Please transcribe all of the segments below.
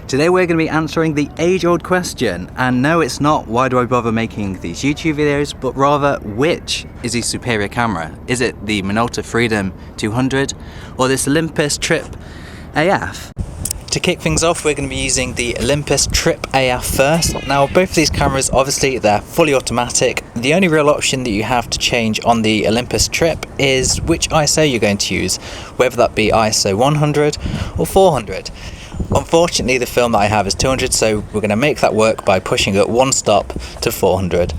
Today we're going to be answering the age-old question, and no, it's not why do I bother making these YouTube videos, but rather which is the superior camera? Is it the Minolta Freedom 200 or this Olympus Trip AF? To kick things off, we're going to be using the Olympus Trip AF first. Now, both of these cameras, obviously, they're fully automatic. The only real option that you have to change on the Olympus Trip is which ISO you're going to use, whether that be ISO 100 or 400. Unfortunately, the film that I have is 200, so we're going to make that work by pushing it one stop to 400.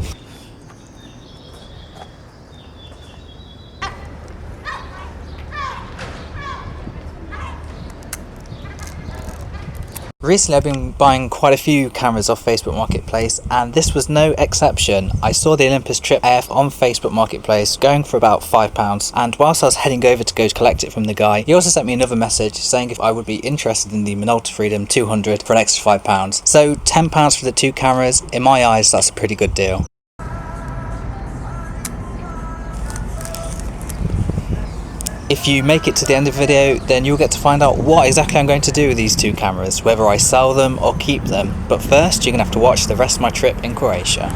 Recently I've been buying quite a few cameras off Facebook Marketplace, and this was no exception. I saw the Olympus Trip AF on Facebook Marketplace going for about £5, and whilst I was heading over to go collect it from the guy, he also sent me another message saying if I would be interested in the Minolta Freedom 200 for an extra £5. So £10 for the two cameras, in my eyes that's a pretty good deal. If you make it to the end of the video, then you'll get to find out what exactly I'm going to do with these two cameras, whether I sell them or keep them. But first, you're going to have to watch the rest of my trip in Croatia.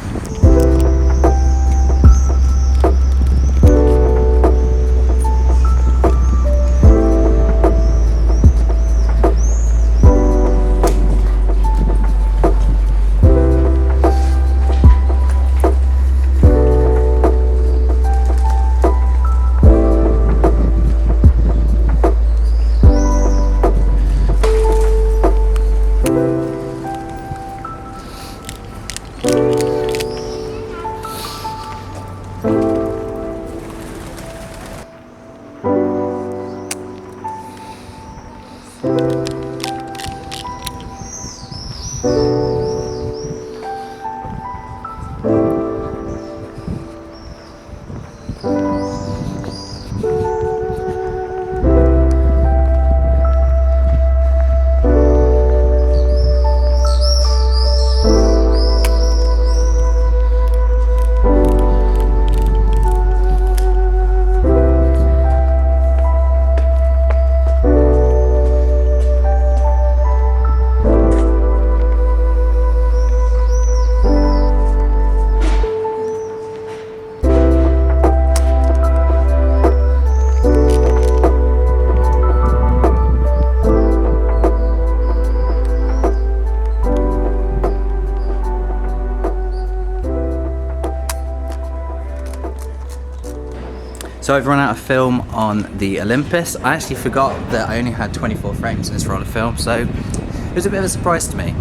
So I've run out of film on the Olympus. I actually forgot that I only had 24 frames in this roll of film, so it was a bit of a surprise to me.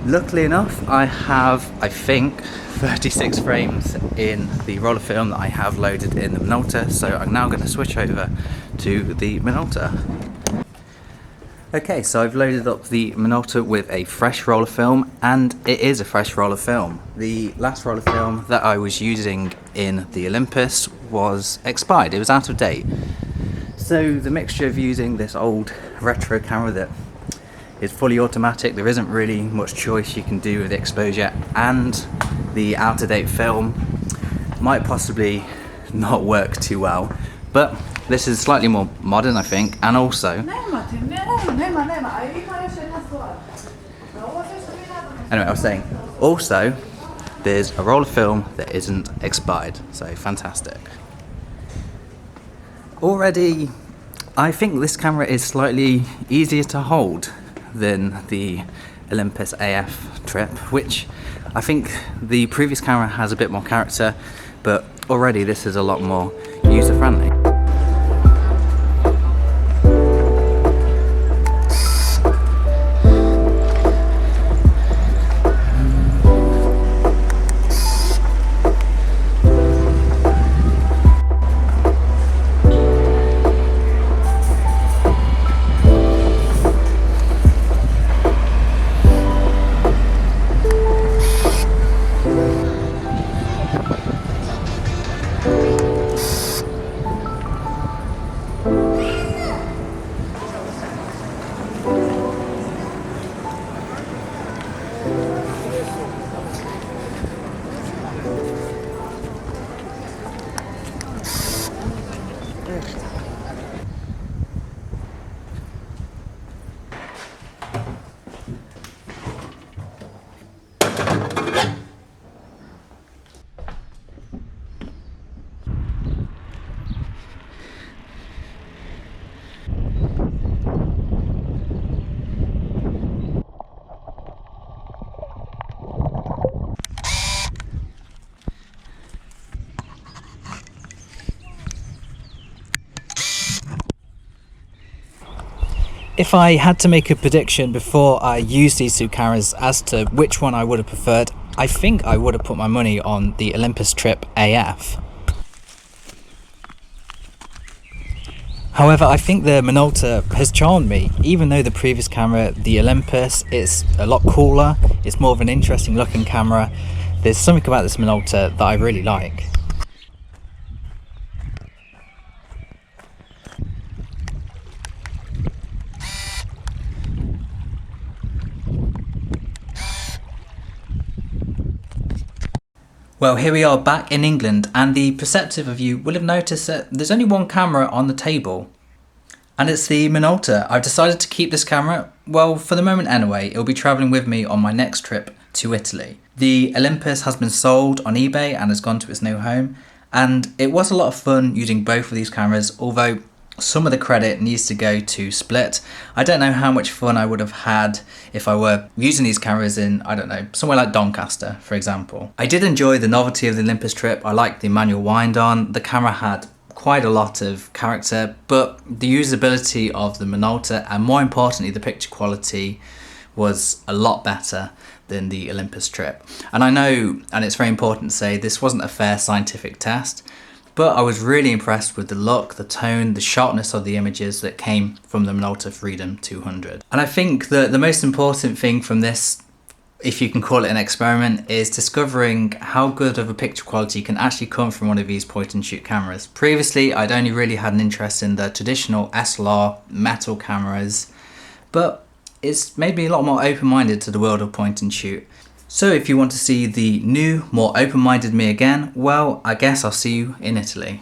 Luckily enough, I have, I think, 36 frames in the roll of film that I have loaded in the Minolta, so I'm now going to switch over to the Minolta. Okay, so I've loaded up the Minolta with a fresh roll of film, and it is a fresh roll of film. The last roll of film that I was using in the Olympus was expired, it was out of date. So the mixture of using this old retro camera that is fully automatic, there isn't really much choice you can do with the exposure, and the out-of-date film might possibly not work too well. But this is slightly more modern, I think, and also... Anyway, I was saying, also, there's a roll of film that isn't expired, so fantastic. Already, I think this camera is slightly easier to hold than the Olympus AF Trip, which I think the previous camera has a bit more character, but already this is a lot more user-friendly. If I had to make a prediction before I used these two cameras as to which one I would have preferred, I think I would have put my money on the Olympus Trip AF. However, I think the Minolta has charmed me. Even though the previous camera, the Olympus, is a lot cooler, it's more of an interesting looking camera, there's something about this Minolta that I really like. Well, here we are back in England, and the perceptive of you will have noticed that there's only one camera on the table, and it's the Minolta. I've decided to keep this camera, well, for the moment anyway. It'll be travelling with me on my next trip to Italy. The Olympus has been sold on eBay and has gone to its new home, and it was a lot of fun using both of these cameras, although some of the credit needs to go to Split. I don't know how much fun I would have had if I were using these cameras in, I don't know, somewhere like Doncaster, for example. I did enjoy the novelty of the Olympus Trip. I liked the manual wind on. The camera had quite a lot of character, but the usability of the Minolta, and more importantly the picture quality, was a lot better than the Olympus Trip. And I know, and it's very important to say, this wasn't a fair scientific test, but I was really impressed with the look, the tone, the sharpness of the images that came from the Minolta Freedom 200. And I think that the most important thing from this, if you can call it an experiment, is discovering how good of a picture quality can actually come from one of these point and shoot cameras. Previously, I'd only really had an interest in the traditional SLR metal cameras, but it's made me a lot more open-minded to the world of point and shoot. So if you want to see the new, more open-minded me again, well, I guess I'll see you in Italy.